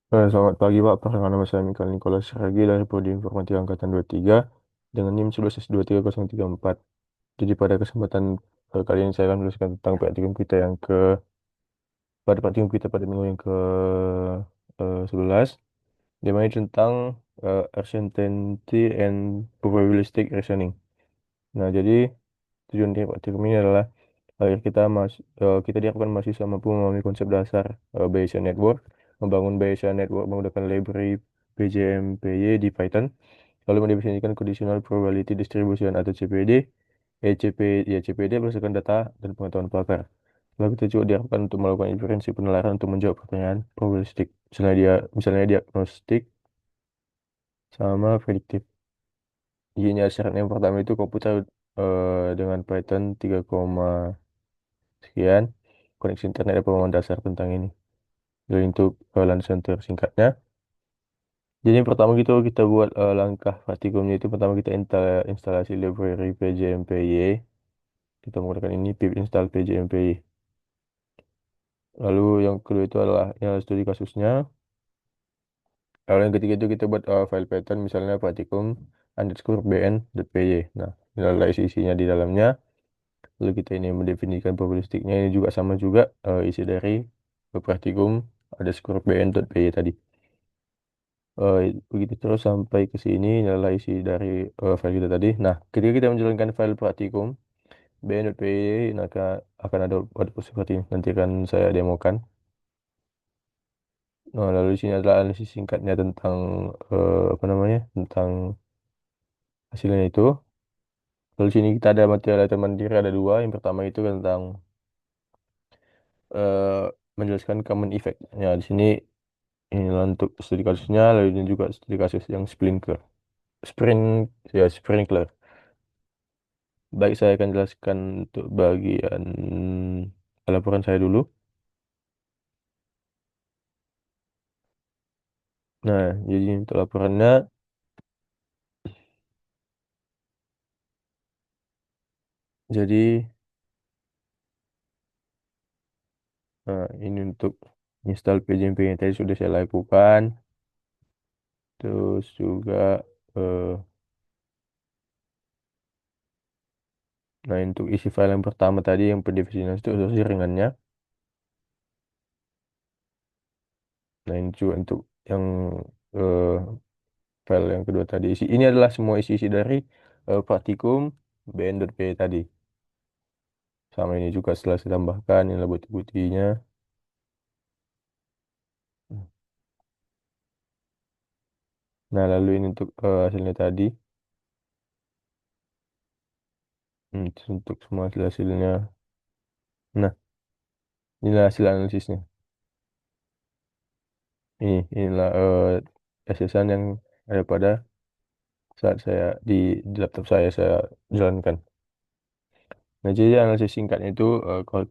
Selamat pagi Pak, perkenalkan nama saya Mikael Nicholas Ragi dari Prodi Informatika Angkatan 23 dengan NIM 112323034. Jadi pada kesempatan kali ini saya akan menjelaskan tentang praktikum kita pada praktikum kita pada minggu yang ke 11, di mana tentang uncertainty and probabilistic reasoning. Nah, jadi tujuan dari praktikum ini adalah agar kita diharapkan mahasiswa mampu memahami konsep dasar Bayesian Network, membangun Bayesian Network menggunakan library PJMPY di Python, lalu mendefinisikan conditional probability distribution atau CPD, CPD berdasarkan data dan pengetahuan pakar. Lalu kita juga diharapkan untuk melakukan inferensi penelaran untuk menjawab pertanyaan probabilistik, misalnya diagnostik sama prediktif. Ini syaratnya yang pertama itu komputer dengan Python 3, sekian, koneksi internet dan pemahaman dasar tentang ini. Jadi untuk landasan tersingkatnya, jadi yang pertama gitu kita buat langkah praktikumnya itu pertama kita instalasi library PJMPY. Kita menggunakan ini pip install PJMPY. Lalu yang kedua itu adalah yang studi kasusnya. Lalu yang ketiga itu kita buat file Python misalnya praktikum underscore bn.py. Nah, ini adalah isi-isinya di dalamnya. Lalu kita ini mendefinisikan probabilistiknya ini juga sama juga isi dari praktikum underscore bn.py tadi. Begitu terus sampai ke sini ini adalah isi dari file kita tadi. Nah, ketika kita menjalankan file praktikum bn.py, maka akan ada output seperti ini. Nanti akan saya demokan. Nah, lalu di sini adalah analisis singkatnya tentang apa namanya? Tentang hasilnya itu. Lalu di sini kita ada materi latihan mandiri ada dua. Yang pertama itu tentang eh, menjelaskan common effect. Ya, di sini inilah untuk studi kasusnya, lalu ini juga studi kasus yang sprint sprinkler. Baik, saya akan jelaskan untuk bagian laporan saya dulu. Nah, jadi untuk laporannya, jadi ini untuk install PJMP yang tadi sudah saya lakukan. Terus juga, eh, nah untuk isi file yang pertama tadi yang pendefinisan struktur ringannya. Nah, ini juga untuk yang eh, file yang kedua tadi. Ini adalah semua isi-isi dari praktikum bn.p tadi. Sama ini juga setelah saya tambahkan ini bukti-buktinya. Nah, lalu ini untuk hasilnya tadi. Terus untuk semua hasil-hasilnya. Nah, inilah hasil analisisnya. Inilah assessment yang ada pada saat di laptop saya jalankan. Nah, jadi analisis singkatnya itu kalau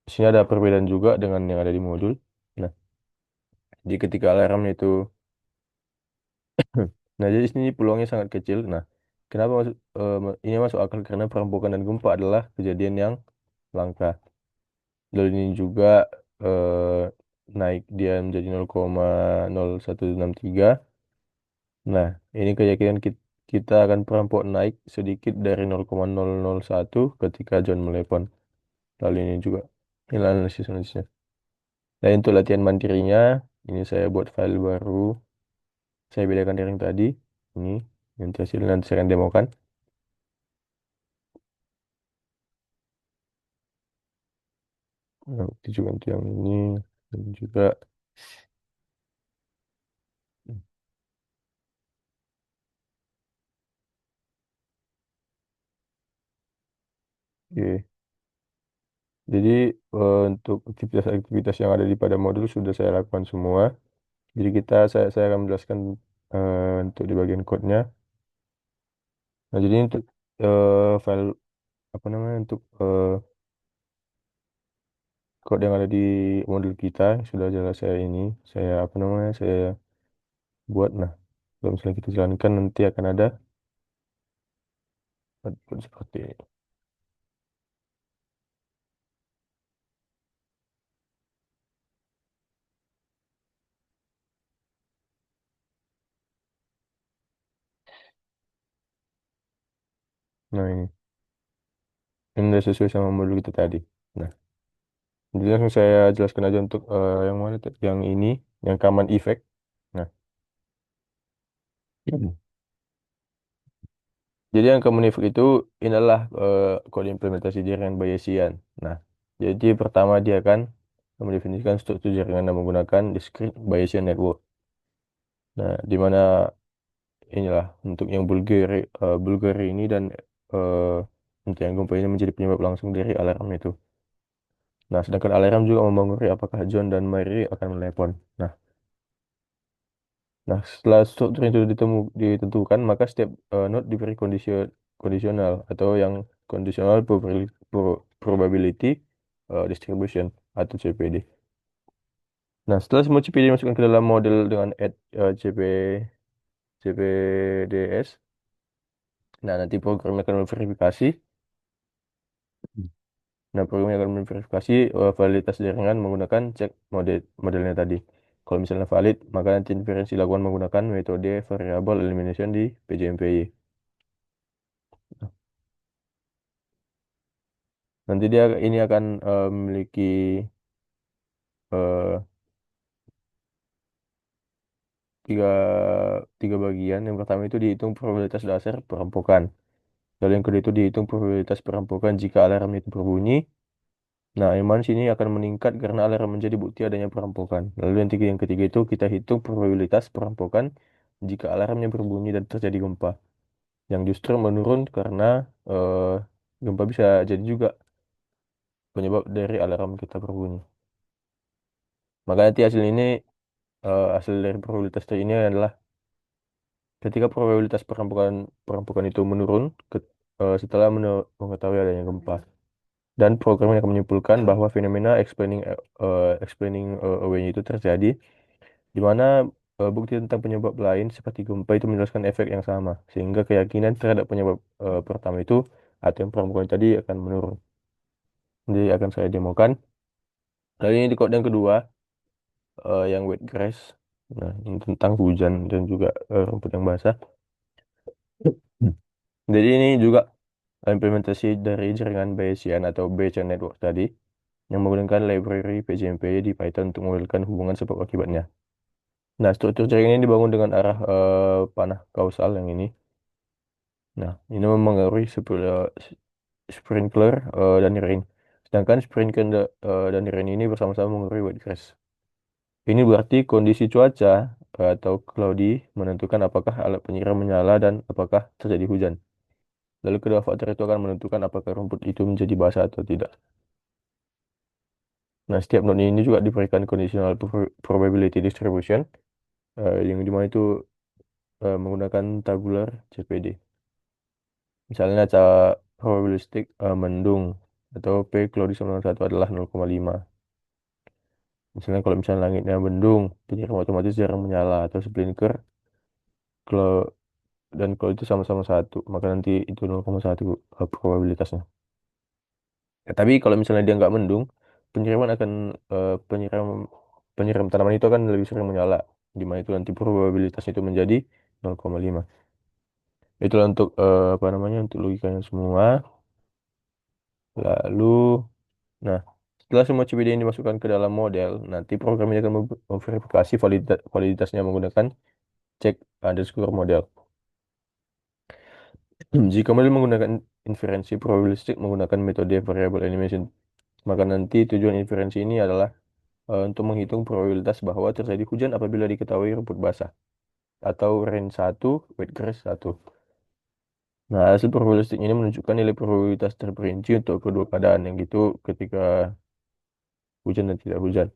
di sini ada perbedaan juga dengan yang ada di modul. Nah, jadi ketika alarmnya itu, nah jadi di sini peluangnya sangat kecil. Nah, kenapa ini masuk akal karena perampokan dan gempa adalah kejadian yang langka. Lalu ini juga eh, naik dia menjadi 0,0163. Nah, ini keyakinan kita akan perampok naik sedikit dari 0,001 ketika John melepon. Lalu ini juga ini analisisnya. Dan untuk latihan mandirinya, ini saya buat file baru. Saya bedakan dari yang tadi. Ini nanti hasilnya nanti saya akan demokan. Nah, itu juga untuk yang ini dan juga. Oke. Jadi untuk aktivitas-aktivitas yang ada di pada modul sudah saya lakukan semua. Jadi saya akan menjelaskan untuk di bagian code-nya. Nah, jadi untuk file apa namanya untuk code yang ada di modul kita sudah jelas saya apa namanya saya buat. Nah, kalau misalnya kita jalankan nanti akan ada output seperti ini. Nah, ini udah sesuai sama modul kita tadi. Nah, jadi langsung saya jelaskan aja untuk yang mana tuh? Yang ini, yang common effect. Nah, jadi yang common effect itu inilah kode implementasi jaringan Bayesian. Nah, jadi pertama dia kan mendefinisikan struktur jaringan dengan menggunakan discrete Bayesian network. Nah, di mana inilah untuk yang Bulgari ini dan eh, untuk yang gempa ini menjadi penyebab langsung dari alarm itu. Nah, sedangkan alarm juga mempengaruhi apakah John dan Mary akan menelepon. Nah, setelah struktur itu ditentukan, maka setiap node diberi kondisional atau yang conditional probability distribution atau CPD. Nah, setelah semua CPD dimasukkan ke dalam model dengan add CPDS, nah nanti program akan memverifikasi. Nah, program akan memverifikasi validitas jaringan menggunakan cek modelnya tadi. Kalau misalnya valid, maka nanti inferensi dilakukan menggunakan metode variable elimination di PJMPY. Nanti dia ini akan memiliki eh, tiga, tiga bagian. Yang pertama itu dihitung probabilitas dasar perampokan. Lalu yang kedua itu dihitung probabilitas perampokan jika alarm itu berbunyi. Nah, yang mana sini akan meningkat karena alarm menjadi bukti adanya perampokan. Lalu yang ketiga itu kita hitung probabilitas perampokan jika alarmnya berbunyi dan terjadi gempa. Yang justru menurun karena eh, gempa bisa jadi juga penyebab dari alarm kita berbunyi. Maka nanti hasil ini hasil dari probabilitas ini adalah ketika probabilitas perampokan perampokan itu menurun setelah mengetahui adanya gempa. Dan program yang akan menyimpulkan bahwa fenomena explaining away itu terjadi di mana bukti tentang penyebab lain seperti gempa itu menjelaskan efek yang sama, sehingga keyakinan terhadap penyebab pertama itu atau yang perampokan tadi akan menurun. Jadi akan saya demokan. Lalu ini di code yang kedua, yang wet grass. Nah, ini tentang hujan dan juga rumput yang basah. Hmm. Jadi ini juga implementasi dari jaringan Bayesian atau Bayesian Network tadi yang menggunakan library PJMP di Python untuk memodelkan hubungan sebab akibatnya. Nah, struktur jaringan ini dibangun dengan arah panah kausal yang ini. Nah, ini mempengaruhi sprinkler dan rain. Sedangkan sprinkler dan rain ini bersama-sama mengaruhi white grass. Ini berarti kondisi cuaca atau cloudy menentukan apakah alat penyiram menyala dan apakah terjadi hujan. Lalu kedua faktor itu akan menentukan apakah rumput itu menjadi basah atau tidak. Nah, setiap node ini juga diberikan conditional probability distribution yang dimana itu menggunakan tabular CPD. Misalnya cara probabilistik mendung atau P kalau disampaikan satu adalah 0,5. Misalnya kalau misalnya langitnya mendung, penyiram otomatis jarang menyala atau splinter kalau dan kalau itu sama-sama satu, maka nanti itu 0,1 probabilitasnya. Ya, tapi kalau misalnya dia nggak mendung, penyiraman akan penyiram penyiram tanaman itu akan lebih sering menyala, di mana itu nanti probabilitasnya itu menjadi 0,5. Itulah untuk apa namanya untuk logikanya semua. Lalu, nah setelah semua CPD ini dimasukkan ke dalam model, nanti program ini akan memverifikasi validitasnya menggunakan check underscore model. Jika model menggunakan inferensi probabilistik menggunakan metode variable elimination, maka nanti tujuan inferensi ini adalah untuk menghitung probabilitas bahwa terjadi hujan apabila diketahui rumput basah atau range 1, wetgrass 1. Nah, hasil probabilistik ini menunjukkan nilai probabilitas terperinci untuk kedua keadaan yang gitu ketika hujan dan tidak hujan.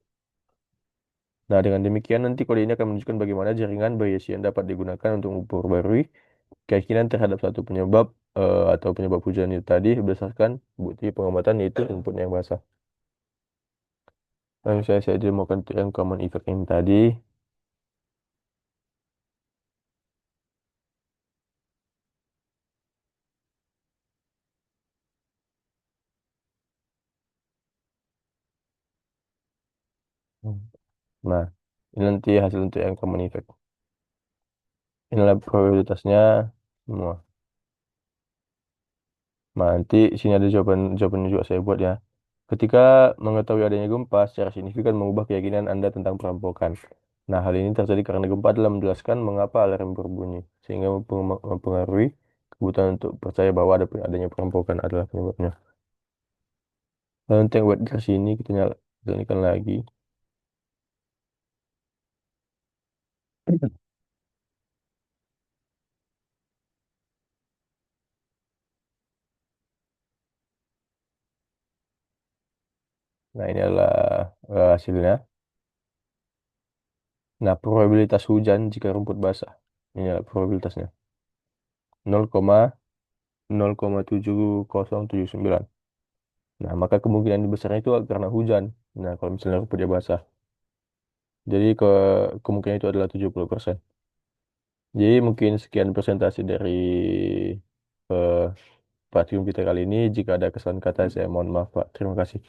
Nah, dengan demikian nanti kode ini akan menunjukkan bagaimana jaringan Bayesian dapat digunakan untuk memperbarui keyakinan terhadap satu penyebab atau penyebab hujan itu tadi berdasarkan bukti pengamatan yaitu rumput yang basah. Nah, saya demokan untuk yang common effect ini tadi. Hmm. Nah, ini nanti hasil untuk yang common effect. Inilah probabilitasnya semua. Nah, nanti sini ada jawabannya juga saya buat ya. Ketika mengetahui adanya gempa secara signifikan mengubah keyakinan Anda tentang perampokan. Nah, hal ini terjadi karena gempa adalah menjelaskan mengapa alarm berbunyi, sehingga mempengaruhi kebutuhan untuk percaya bahwa adanya perampokan adalah penyebabnya. Lalu nanti yang buat garis ini kita nyalakan lagi. Nah, ini adalah hasilnya. Nah, probabilitas hujan jika rumput basah. Ini adalah probabilitasnya. 0,0,7079. Nah, maka kemungkinan besarnya itu karena hujan. Nah, kalau misalnya rumputnya basah. Jadi kemungkinan itu adalah 70%. Jadi mungkin sekian presentasi dari eh, praktikum kita kali ini. Jika ada kesalahan kata, saya mohon maaf, Pak. Terima kasih.